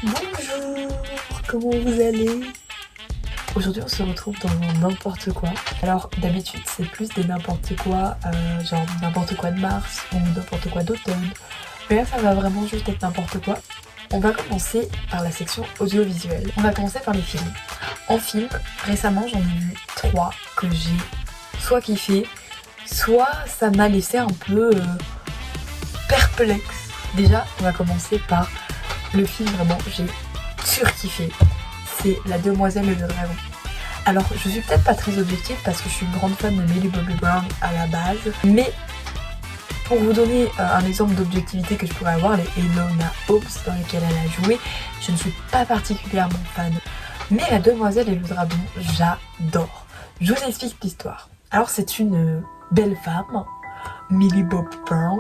Bonjour, comment vous allez? Aujourd'hui on se retrouve dans n'importe quoi. Alors d'habitude c'est plus des n'importe quoi, genre n'importe quoi de mars ou n'importe quoi d'automne. Mais là ça va vraiment juste être n'importe quoi. On va commencer par la section audiovisuelle. On va commencer par les films. En film, récemment j'en ai vu 3 que j'ai soit kiffé, soit ça m'a laissé un peu perplexe. Déjà on va commencer par le film vraiment j'ai surkiffé. C'est La Demoiselle et le Dragon. Alors je suis peut-être pas très objective parce que je suis une grande fan de Millie Bobby Brown à la base, mais pour vous donner un exemple d'objectivité que je pourrais avoir, les Enola Holmes dans lesquelles elle a joué, je ne suis pas particulièrement fan. Mais La Demoiselle et le Dragon, j'adore. Je vous explique l'histoire. Alors c'est une belle femme, Millie Bobby Brown,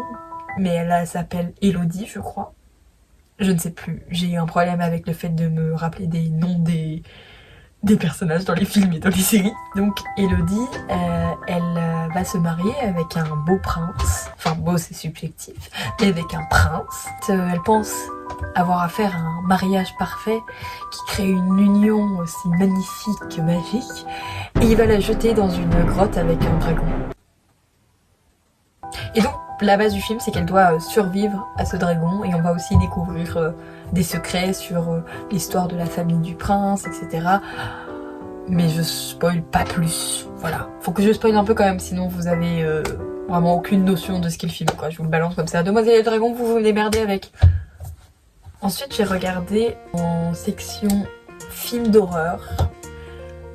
mais elle s'appelle Elodie je crois. Je ne sais plus, j'ai eu un problème avec le fait de me rappeler des noms des personnages dans les films et dans les séries. Donc Elodie, elle va se marier avec un beau prince. Enfin beau c'est subjectif, mais avec un prince. Elle pense avoir affaire à un mariage parfait qui crée une union aussi magnifique que magique. Et il va la jeter dans une grotte avec un dragon. Et donc la base du film c'est qu'elle doit survivre à ce dragon et on va aussi découvrir des secrets sur l'histoire de la famille du prince, etc. Mais je spoil pas plus, voilà. Faut que je spoil un peu quand même, sinon vous avez vraiment aucune notion de ce qu'est le film, quoi. Je vous le balance comme ça. Demoiselle et le Dragon, vous vous démerdez avec. Ensuite j'ai regardé en section film d'horreur,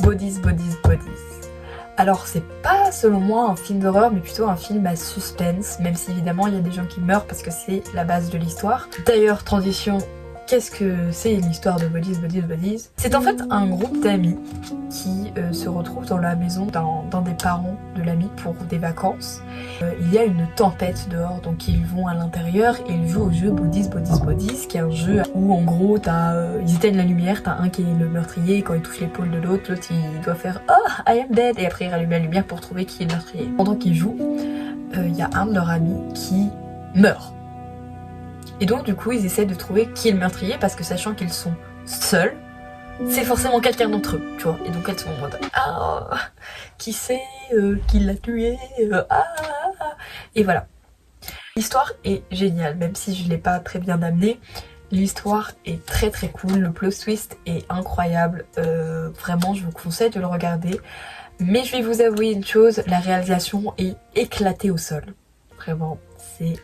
Bodies, Bodies, Bodies. Alors c'est pas selon moi un film d'horreur mais plutôt un film à suspense, même si évidemment il y a des gens qui meurent parce que c'est la base de l'histoire. D'ailleurs, transition, qu'est-ce que c'est l'histoire de Bodies, Bodies, Bodies? C'est en fait un groupe d'amis qui se retrouvent dans la maison d'un des parents de l'ami pour des vacances. Il y a une tempête dehors, donc ils vont à l'intérieur et ils jouent au jeu Bodies, Bodies, Bodies, qui est un jeu où en gros ils éteignent la lumière, t'as un qui est le meurtrier et quand il touche l'épaule de l'autre, l'autre il doit faire « Oh, I am dead » et après il rallume la lumière pour trouver qui est le meurtrier. Pendant qu'ils jouent, il y a un de leurs amis qui meurt. Et donc du coup ils essaient de trouver qui est le meurtrier parce que sachant qu'ils sont seuls, c'est forcément quelqu'un d'entre eux, tu vois. Et donc elles sont en mode ah, qui c'est qui l'a tué et voilà. L'histoire est géniale, même si je l'ai pas très bien amenée. L'histoire est très très cool, le plot twist est incroyable. Vraiment je vous conseille de le regarder. Mais je vais vous avouer une chose, la réalisation est éclatée au sol. Vraiment, c'est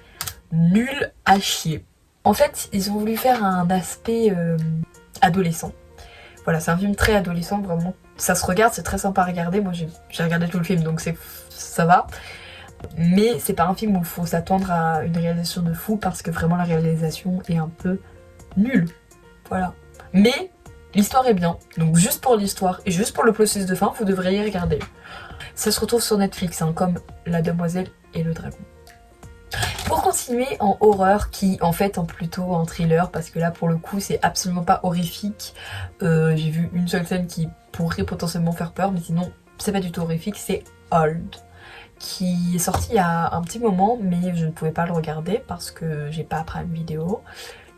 nul à chier. En fait, ils ont voulu faire un aspect adolescent. Voilà, c'est un film très adolescent, vraiment. Ça se regarde, c'est très sympa à regarder. Moi, j'ai regardé tout le film, donc ça va. Mais c'est pas un film où il faut s'attendre à une réalisation de fou, parce que vraiment la réalisation est un peu nulle. Voilà. Mais l'histoire est bien. Donc juste pour l'histoire et juste pour le processus de fin, vous devriez regarder. Ça se retrouve sur Netflix, hein, comme La Demoiselle et le Dragon. Pour continuer en horreur, qui en fait est plutôt un thriller, parce que là pour le coup c'est absolument pas horrifique. J'ai vu une seule scène qui pourrait potentiellement faire peur, mais sinon c'est pas du tout horrifique, c'est Old, qui est sorti il y a un petit moment, mais je ne pouvais pas le regarder parce que j'ai pas Prime Video.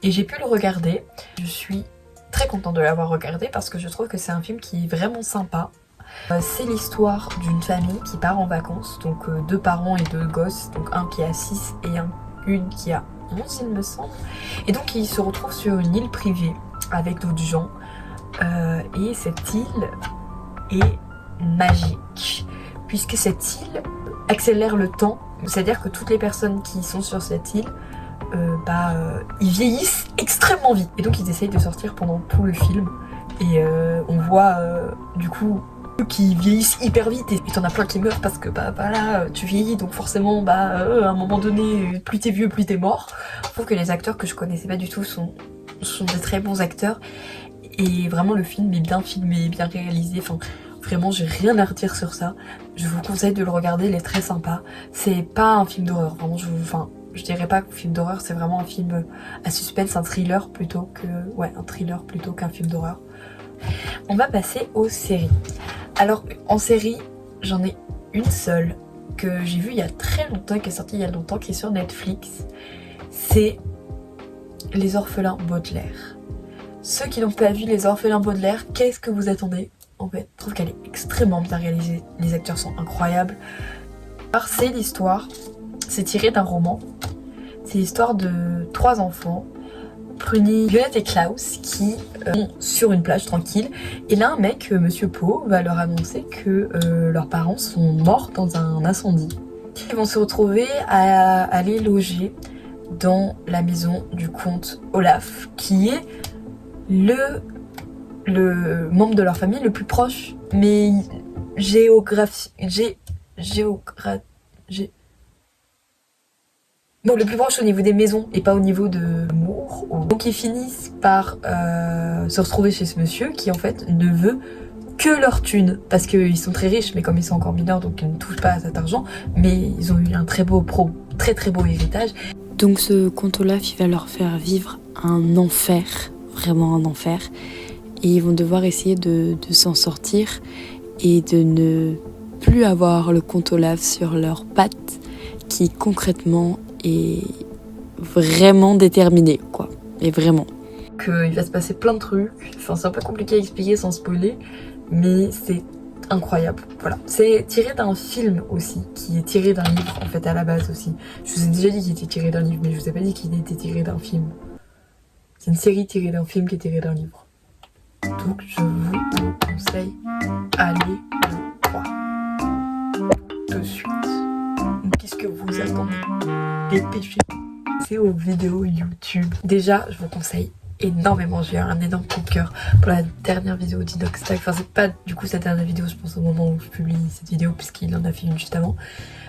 Et j'ai pu le regarder. Je suis très contente de l'avoir regardé parce que je trouve que c'est un film qui est vraiment sympa. C'est l'histoire d'une famille qui part en vacances, donc 2 parents et 2 gosses, donc un qui a 6 et une qui a 11 il me semble. Et donc ils se retrouvent sur une île privée avec d'autres gens et cette île est magique puisque cette île accélère le temps, c'est-à-dire que toutes les personnes qui sont sur cette île ils vieillissent extrêmement vite et donc ils essayent de sortir pendant tout le film et on voit du coup qui vieillissent hyper vite et t'en as plein qui meurent parce que voilà, tu vieillis donc forcément à un moment donné plus t'es vieux plus t'es mort. Je trouve que les acteurs que je connaissais pas du tout sont des très bons acteurs et vraiment le film est bien filmé, bien réalisé, enfin vraiment j'ai rien à redire sur ça. Je vous conseille de le regarder, il est très sympa. C'est pas un film d'horreur, vraiment je dirais pas que film d'horreur, c'est vraiment un film à suspense, un thriller plutôt que un thriller plutôt qu'un film d'horreur. On va passer aux séries. Alors en série, j'en ai une seule que j'ai vue il y a très longtemps, qui est sortie il y a longtemps, qui est sur Netflix. C'est Les Orphelins Baudelaire. Ceux qui n'ont pas vu Les Orphelins Baudelaire, qu'est-ce que vous attendez? En fait, je trouve qu'elle est extrêmement bien réalisée, les acteurs sont incroyables. Alors c'est l'histoire, c'est tiré d'un roman, c'est l'histoire de 3 enfants, Pruny, Violette et Klaus, qui sont sur une plage tranquille. Et là un mec, Monsieur Pau, va leur annoncer que leurs parents sont morts dans un incendie. Ils vont se retrouver à aller loger dans la maison du comte Olaf, qui est le membre de leur famille le plus proche, mais bon, le plus proche au niveau des maisons et pas au niveau de l'amour. Donc ils finissent par se retrouver chez ce monsieur qui en fait ne veut que leur thune, parce qu'ils sont très riches, mais comme ils sont encore mineurs, donc ils ne touchent pas à cet argent, mais ils ont eu un très beau héritage. Donc ce comte Olaf, il va leur faire vivre un enfer, vraiment un enfer, et ils vont devoir essayer de s'en sortir et de ne plus avoir le comte Olaf sur leurs pattes, qui concrètement est vraiment déterminé, quoi, et vraiment. Il va se passer plein de trucs, enfin c'est un peu compliqué à expliquer sans spoiler, mais c'est incroyable, voilà. C'est tiré d'un film aussi, qui est tiré d'un livre en fait à la base aussi. Je vous ai déjà dit qu'il était tiré d'un livre, mais je vous ai pas dit qu'il était tiré d'un film. C'est une série tirée d'un film qui est tiré d'un livre. Donc je vous le conseille, allez le voir de suite. Qu'est-ce que vous attendez? Dépêchez-vous. C'est aux vidéos YouTube. Déjà, je vous conseille énormément. J'ai eu un énorme coup de cœur pour la dernière vidéo d'Inoxtag. Enfin, c'est pas du coup sa dernière vidéo, je pense, au moment où je publie cette vidéo, puisqu'il en a fait une juste avant.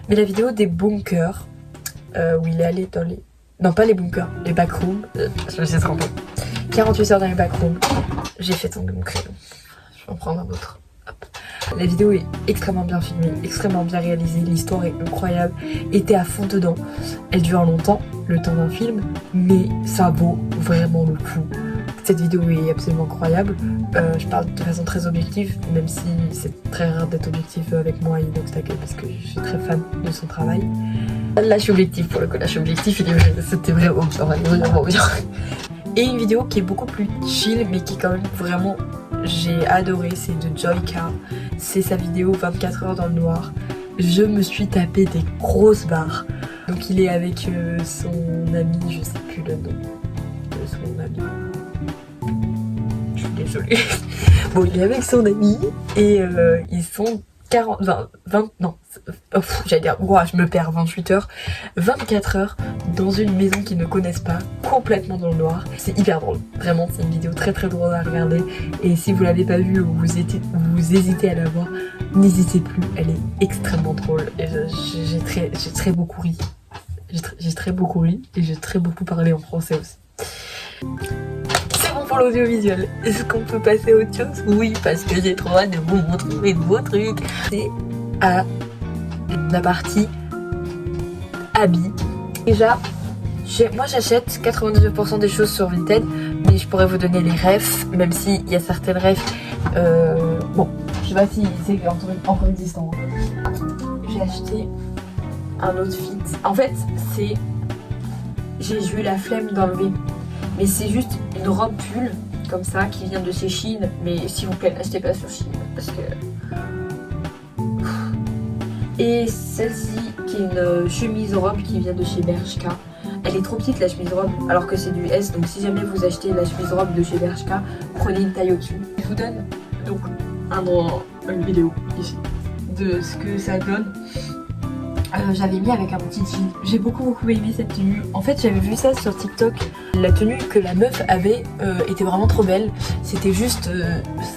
Mais la vidéo des bunkers, où il est allé dans les... Non, pas les bunkers, les backrooms. Je me suis trompée. 48 heures dans les backrooms. J'ai fait tomber mon crayon. Je vais en prendre un autre. Hop. La vidéo est extrêmement bien filmée, extrêmement bien réalisée, l'histoire est incroyable, et t'es à fond dedans. Elle dure longtemps, le temps d'un film, mais ça vaut vraiment le coup. Cette vidéo est absolument incroyable. Je parle de façon très objective, même si c'est très rare d'être objectif avec moi et Inoxtag, parce que je suis très fan de son travail. Là je suis objectif, pour le coup, là je suis objectif, c'était vraiment bien. Et une vidéo qui est beaucoup plus chill, mais qui est quand même vraiment... j'ai adoré, c'est de Joyka. C'est sa vidéo 24 heures dans le noir. Je me suis tapé des grosses barres. Donc il est avec son ami, je sais plus le nom de son ami. Je suis désolée. Bon, il est avec son ami et ils sont 28 heures, 24 heures dans une maison qu'ils ne connaissent pas, complètement dans le noir. C'est hyper drôle, vraiment c'est une vidéo très très drôle à regarder, et si vous l'avez pas vue ou vous hésitez à la voir, n'hésitez plus, elle est extrêmement drôle et j'ai très beaucoup ri. J'ai très beaucoup ri et j'ai très beaucoup parlé en français aussi. Pour l'audiovisuel, est-ce qu'on peut passer à autre chose? Oui, parce que j'ai trop hâte de vous montrer de beaux trucs. C'est à la partie habits. Déjà, moi j'achète 99% des choses sur Vinted, mais je pourrais vous donner les refs, même s'il y a certaines refs. Bon, je sais pas si c'est encore existant. J'ai acheté un outfit. En fait, j'ai eu la flemme d'enlever. Mais c'est juste une robe pull, comme ça, qui vient de chez Shein. Mais s'il vous plaît, n'achetez pas sur Shein, parce que... Et celle-ci, qui est une chemise robe qui vient de chez Bershka. Elle est trop petite, la chemise robe, alors que c'est du S. Donc si jamais vous achetez la chemise robe de chez Bershka, prenez une taille au-dessus. Je vous donne donc une vidéo ici de ce que ça donne. J'avais mis avec un petit jean. J'ai beaucoup aimé cette tenue. En fait, j'avais vu ça sur TikTok. La tenue que la meuf avait était vraiment trop belle. C'était juste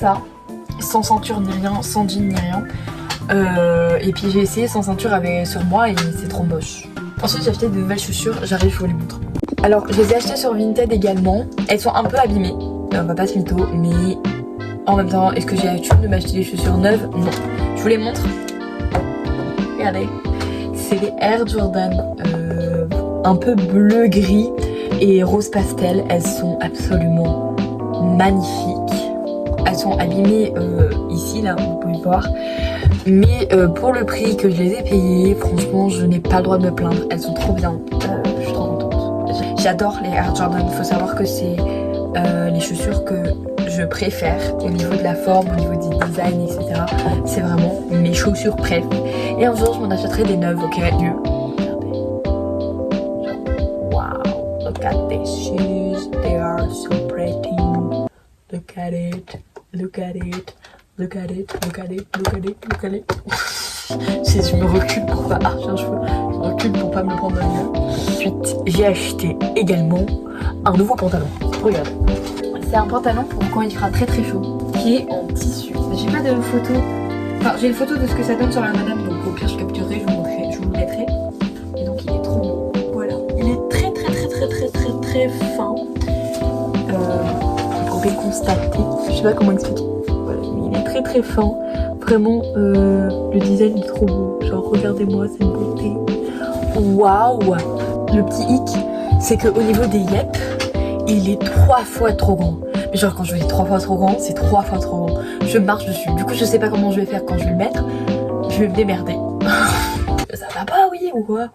ça, sans ceinture ni rien, sans jean ni rien. Et puis j'ai essayé sans ceinture sur moi et c'est trop moche. Ensuite, j'ai acheté de nouvelles chaussures. J'arrive, je vous les montre. Alors, je les ai achetées sur Vinted également. Elles sont un peu abîmées. On va pas se mytho, mais en même temps, est-ce que j'ai l'habitude de m'acheter des chaussures neuves? Non. Je vous les montre. Regardez. C'est les Air Jordan un peu bleu-gris et rose pastel. Elles sont absolument magnifiques. Elles sont abîmées ici, là, vous pouvez voir. Mais pour le prix que je les ai payées, franchement, je n'ai pas le droit de me plaindre. Elles sont trop bien. Je suis trop contente. J'adore les Air Jordan. Il faut savoir que c'est les chaussures que je préfère au niveau de la forme, au niveau du design, etc. C'est vraiment mes chaussures préf. Et un jour, je m'en achèterai des neuves, ok? Dieu. Regardez. Wow, look at these shoes. They are so pretty. Look at it, look at it, look at it, look at it, look at it, look at it. Je me recule pour pas... Ah, j'ai un cheveu. Je recule pour pas me le prendre dans le gueule. Ensuite, j'ai acheté également un nouveau pantalon. Regarde. C'est un pantalon pour quand il fera très très chaud, qui est en tissu. J'ai pas de photo. Enfin, j'ai une photo de ce que ça donne sur la madame, donc au pire je capturerai, je vous le mettrai. Et donc il est trop beau. Voilà. Il est très très très très très très très fin. Vous pouvez constater. Je sais pas comment expliquer. Voilà. Il est très très fin. Vraiment, le design est trop beau. Genre regardez-moi cette beauté. Waouh. Le petit hic, c'est qu'au niveau des yep, il est 3 fois trop grand. Mais genre quand je dis 3 fois trop grand, c'est 3 fois trop grand. Je marche dessus. Du coup je sais pas comment je vais faire quand je vais le mettre. Je vais me démerder. Ça va pas, oui, ou quoi?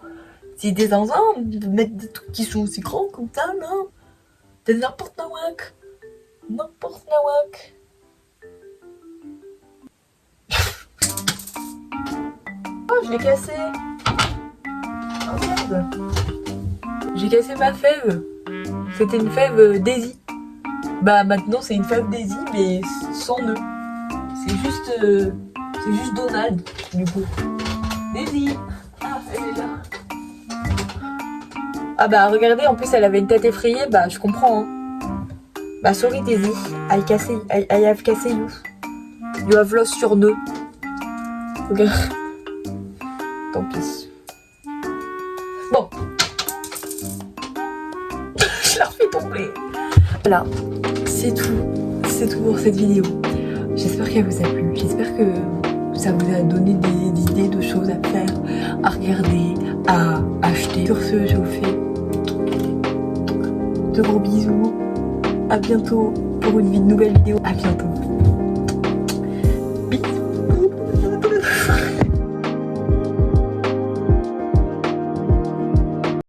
C'est des zinzins de mettre des trucs qui sont aussi grands comme ça, non? C'est n'importe nawak. N'importe nawak. Oh, je l'ai cassé. Oh merde. J'ai cassé ma fève. C'était une fève Daisy. Bah maintenant c'est une fève Daisy mais sans nœud. C'est juste Donald du coup. Daisy. Ah, elle est là. Ah bah regardez, en plus elle avait une tête effrayée, bah je comprends hein. Bah sorry Daisy, I have cassé you. You have lost your nœud. Regarde. Tant pis. Bon. Je la refais tomber. Voilà, c'est tout pour cette vidéo. J'espère qu'elle vous a plu, j'espère que ça vous a donné des idées de choses à faire, à regarder, à acheter. Sur ce, je vous fais de gros bisous. À bientôt pour une nouvelle vidéo. À bientôt.